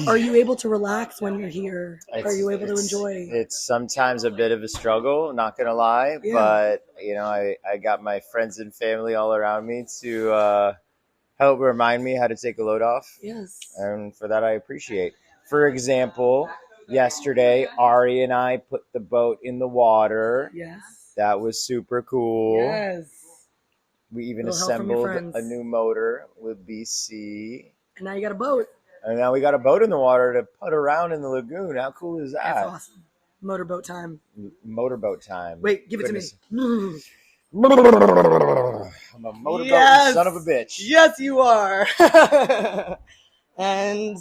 Are you able to relax when you're here? Are you able to enjoy?
It's sometimes a bit of a struggle, not going to lie. Yeah. But, I got my friends and family all around me to help remind me how to take a load off.
Yes.
And for that, I appreciate. For example, yesterday, Ari and I put the boat in the water.
Yes.
That was super cool.
Yes.
We even assembled a new motor with BC.
And now you got a boat.
And now we got a boat in the water to put around in the lagoon. How cool is that?
That's awesome. Motorboat time.
Motorboat time.
Wait, give it to me.
I'm a motorboat son of a bitch.
Yes, you are. And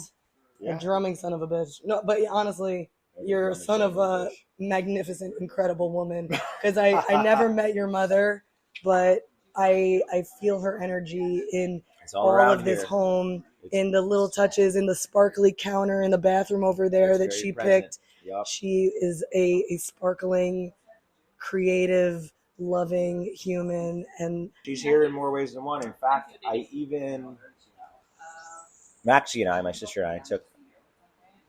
a drumming son of a bitch. No, but honestly, you're a son of a magnificent, incredible woman. Because I never met your mother, but I feel her energy in all of this home. In the little touches, in the sparkly counter in the bathroom over there that she picked. Yep. She is a sparkling, creative, loving human. And
she's here in more ways than one. In fact, Maxie and I, my sister and I so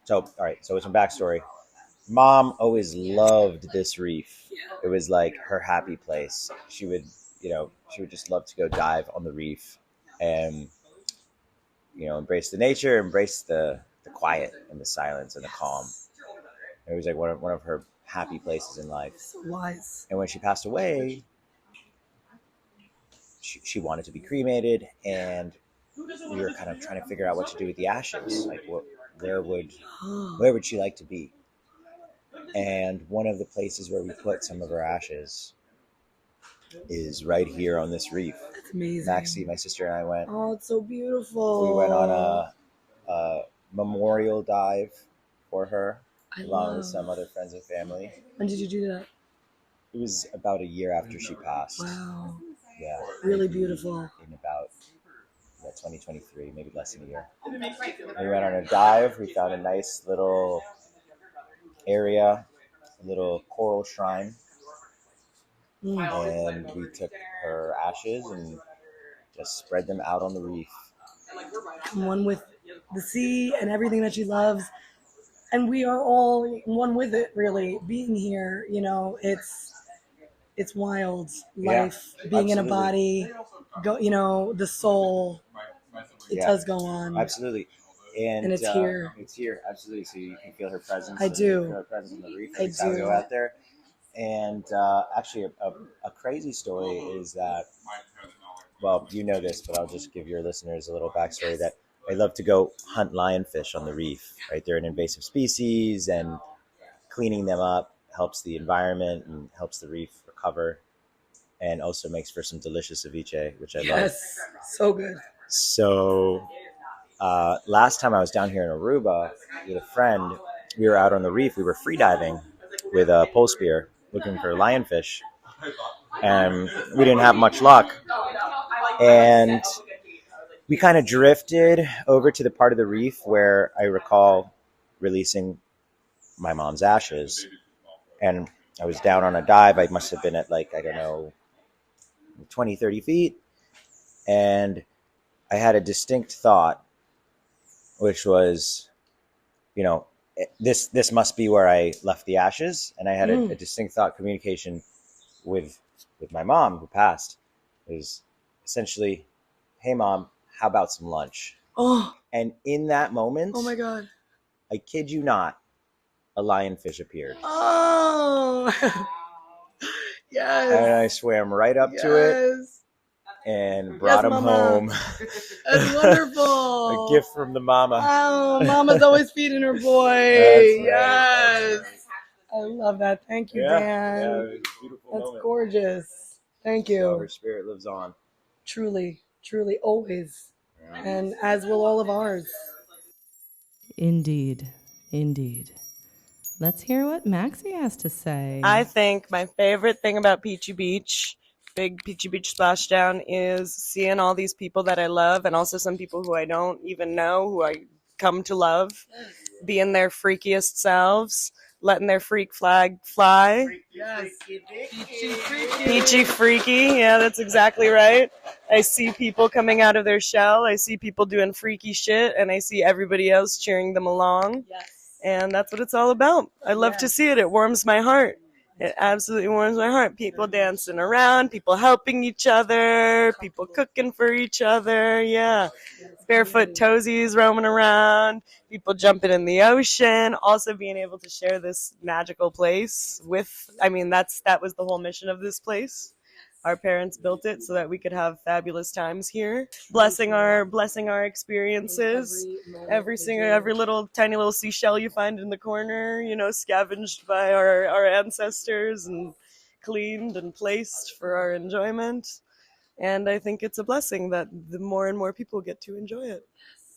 it's some backstory. Mom always loved this reef. It was like her happy place. She would just love to go dive on the reef and embrace the nature, embrace the quiet and the silence and the calm. It was like one of her happy places in life.
So wise.
And when she passed away, she wanted to be cremated, and we were kind of trying to figure out what to do with the ashes. Like, where would she like to be? And one of the places where we put some of her ashes is right here on this reef.
That's amazing.
Maxie, my sister, and I went.
Oh, it's so beautiful.
We went on a memorial dive for her, along with some other friends and family.
When did you do that?
It was about a year after she passed.
Wow.
Yeah.
Really beautiful.
In about 2023, maybe less than a year. We went on a dive. We found a nice little area, a little coral shrine. And we took her ashes and just spread them out on the reef.
One with the sea and everything that she loves. And we are all one with it, really. Being here, it's wild. Life, being in a body, the soul, it does go on.
Absolutely.
And it's here.
It's here, absolutely. So you can feel her presence.
I do.
Feel her presence on the reef.
I
Every time we
do.
go out there. And actually, a crazy story is that, well, you know this, but I'll just give your listeners a little backstory that I love to go hunt lionfish on the reef, right? They're an invasive species, and cleaning them up helps the environment and helps the reef recover, and also makes for some delicious ceviche, which I love.
Yes, so good.
So last time I was down here in Aruba with a friend, we were out on the reef. We were free diving with a pole spear looking for lionfish, and we didn't have much luck. And we kind of drifted over to the part of the reef where I recall releasing my mom's ashes. And I was down on a dive. I must have been at 1 20, 30 feet. And I had a distinct thought, which was, you know, this must be where I left the ashes. And I had a distinct thought communication with my mom, who passed, is essentially, hey mom, how about some lunch?
Oh.
And in that moment,
Oh my God,
I kid you not, a lionfish appeared.
Oh. Yes.
And I swam right up to it and brought him home.
That's wonderful.
A gift from the mama.
Oh, mama's always feeding her boy.
That's right.
Yes. I love that. Thank you, Dan.
Yeah, it was a beautiful
That's
moment.
gorgeous. Thank you.
So her spirit lives on.
Truly, truly, always. Yeah. And as will all of ours.
Indeed. Indeed. Let's hear what Maxie has to say.
I think my favorite thing about Peachy Beach, big Peachy Beach Splashdown, is seeing all these people that I love, and also some people who I don't even know, who I come to love, being their freakiest selves, letting their freak flag fly.
Yes.
Peachy freaky. Yeah, that's exactly right. I see people coming out of their shell. I see people doing freaky shit, and I see everybody else cheering them along.
Yes.
And that's what it's all about. I love to see it. It warms my heart. It absolutely warms my heart. People dancing around, people helping each other, people cooking for each other. Yeah. Barefoot toesies roaming around, people jumping in the ocean, also being able to share this magical place with, that was the whole mission of this place. Our parents built it so that we could have fabulous times here, blessing our experiences. Every little tiny little seashell you find in the corner, scavenged by our ancestors and cleaned and placed for our enjoyment. And I think it's a blessing that the more and more people get to enjoy it.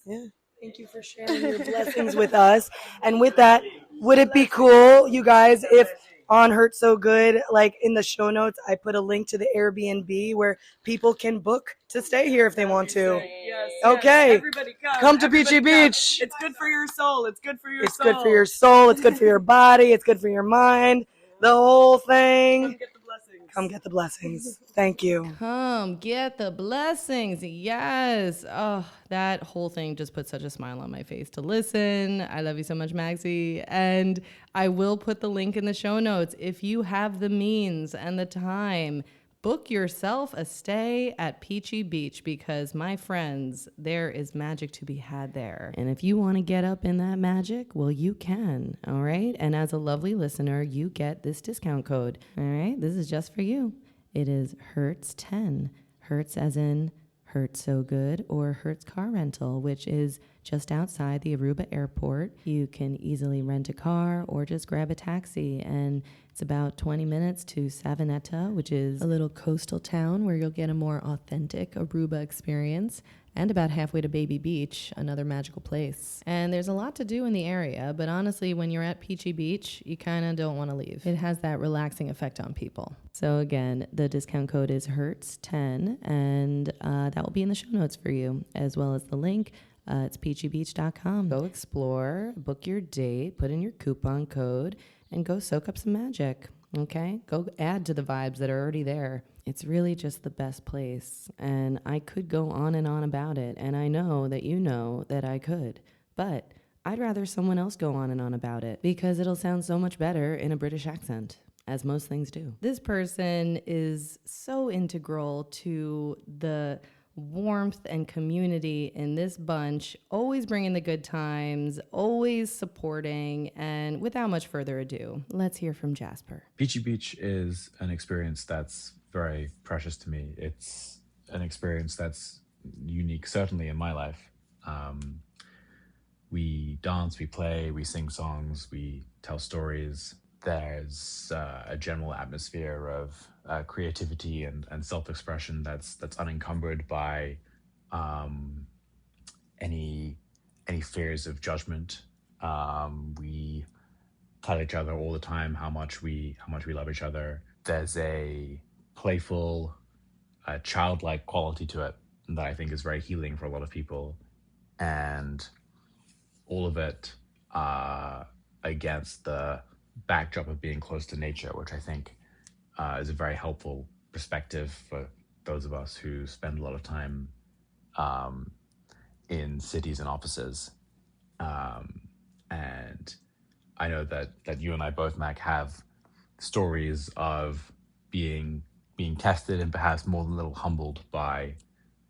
Yeah.
Thank you for sharing your blessings with us. And with that, would it be cool, you guys, if on Hurt So Good, like in the show notes, I put a link to the Airbnb where people can book to stay here if they want to.
Yes,
okay.
Yes. Everybody
come to Peachy Beach.
It's good for your soul. It's good for your
It's
soul.
good for your soul. It's good for your body. It's good for your mind. The whole thing.
Come get the blessings.
Come get the blessings. Thank you.
Come get the blessings. Yes. Oh, that whole thing just put such a smile on my face to listen. I love you so much, Maxie. And I will put the link in the show notes. If you have the means and the time, book yourself a stay at Peachy Beach because, my friends, there is magic to be had there. And if you want to get up in that magic, well, you can, all right? And as a lovely listener, you get this discount code, all right? This is just for you. It is Hertz10. Hertz as in Hurt So Good or Hertz Car Rental, which is just outside the Aruba airport. You can easily rent a car or just grab a taxi, and it's about 20 minutes to Savanetta, which is a little coastal town where you'll get a more authentic Aruba experience, and about halfway to Baby Beach, another magical place. And there's a lot to do in the area, but honestly, when you're at Peachy Beach, you kind of don't want to leave. It has that relaxing effect on people. So again, the discount code is Hertz10, and that will be in the show notes for you, as well as the link. It's peachybeach.com. Go explore, book your date, put in your coupon code, and go soak up some magic, okay? Go add to the vibes that are already there. It's really just the best place, and I could go on and on about it, and I know that you know that I could, but I'd rather someone else go on and on about it because it'll sound so much better in a British accent, as most things do. This person is so integral to the warmth and community in this bunch, always bringing the good times, always supporting, and without much further ado, let's hear from Jasper.
Peachy Beach is an experience that's very precious to me. It's an experience that's unique, certainly in my life. We dance, we play, we sing songs, we tell stories. There's a general atmosphere of creativity and self-expression that's unencumbered by any fears of judgment. We tell each other all the time how much we love each other. There's a playful, childlike quality to it that I think is very healing for a lot of people, and all of it against the backdrop of being close to nature, which I think is a very helpful perspective for those of us who spend a lot of time in cities and offices. And I know that you and I both, Mac, have stories of being tested and perhaps more than a little humbled by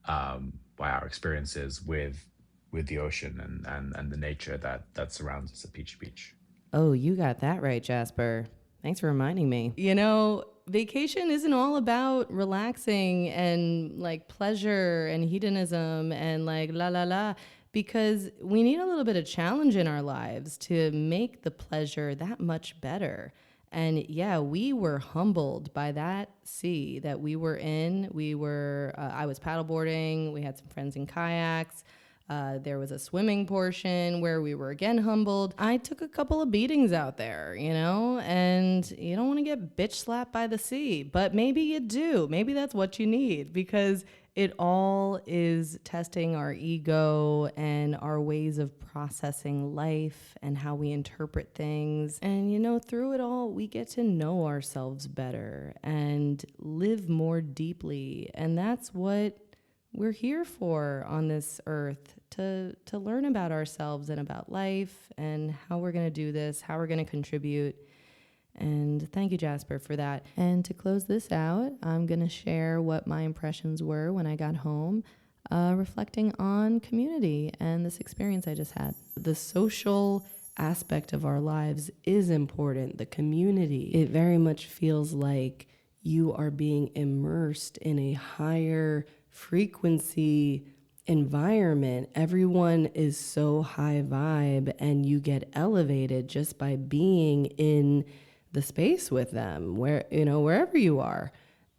our experiences with the ocean and the nature that surrounds us at Peachy Beach.
Oh, you got that right, Jasper. Thanks for reminding me. You know, vacation isn't all about relaxing and like pleasure and hedonism and like la la la, because we need a little bit of challenge in our lives to make the pleasure that much better. And yeah, we were humbled by that sea that we were in. I was paddleboarding. We had some friends in kayaks. There was a swimming portion where we were again humbled. I took a couple of beatings out there, you know, and you don't want to get bitch slapped by the sea, but maybe you do. Maybe that's what you need, because it all is testing our ego and our ways of processing life and how we interpret things. And, you know, through it all, we get to know ourselves better and live more deeply. And that's what we're here for on this earth, to learn about ourselves and about life and how we're going to do this, how we're going to contribute. And thank you, Jasper, for that. And to close this out, I'm going to share what my impressions were when I got home, reflecting on community and this experience I just had. The social aspect of our lives is important. The community, it very much feels like you are being immersed in a higher frequency environment. Everyone is so high vibe, and you get elevated just by being in the space with them, where, you know, wherever you are.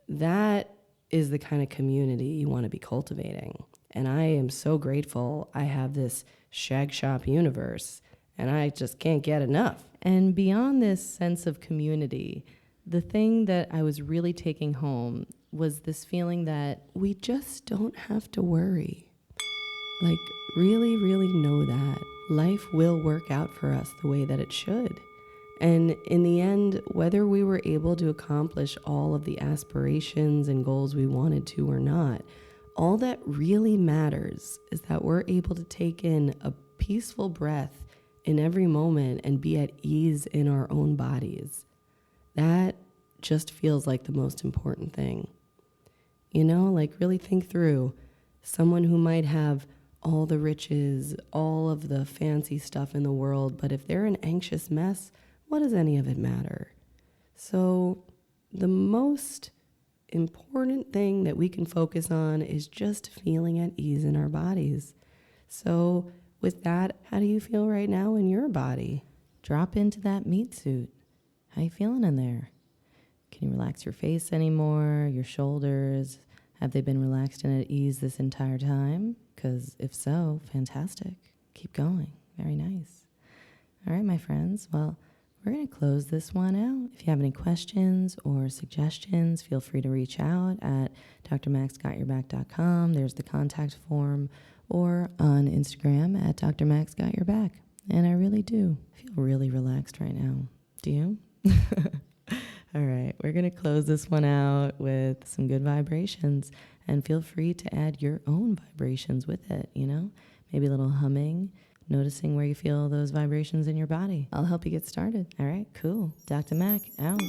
That is the kind of community you want to be cultivating. And I am so grateful I have this Shagshop universe, and I just can't get enough. And beyond this sense of community, the thing that I was really taking home was this feeling that we just don't have to worry. Like, really, really know that life will work out for us the way that it should. And in the end, whether we were able to accomplish all of the aspirations and goals we wanted to or not, all that really matters is that we're able to take in a peaceful breath in every moment and be at ease in our own bodies. That just feels like the most important thing. You know, like, really think through someone who might have all the riches, all of the fancy stuff in the world, but if they're an anxious mess, what does any of it matter? So the most important thing that we can focus on is just feeling at ease in our bodies. So with that, how do you feel right now in your body? Drop into that meat suit. How you feeling in there? Can you relax your face anymore? Your shoulders? Have they been relaxed and at ease this entire time? Because if so, fantastic. Keep going. Very nice. All right, my friends. Well, we're going to close this one out. If you have any questions or suggestions, feel free to reach out at drmaxgotyourback.com. There's the contact form, or on Instagram at drmaxgotyourback. And I really do feel really relaxed right now. Do you? All right, we're going to close this one out with some good vibrations, and feel free to add your own vibrations with it, you know? Maybe a little humming, noticing where you feel those vibrations in your body. I'll help you get started. All right, cool. Dr. Mac, out.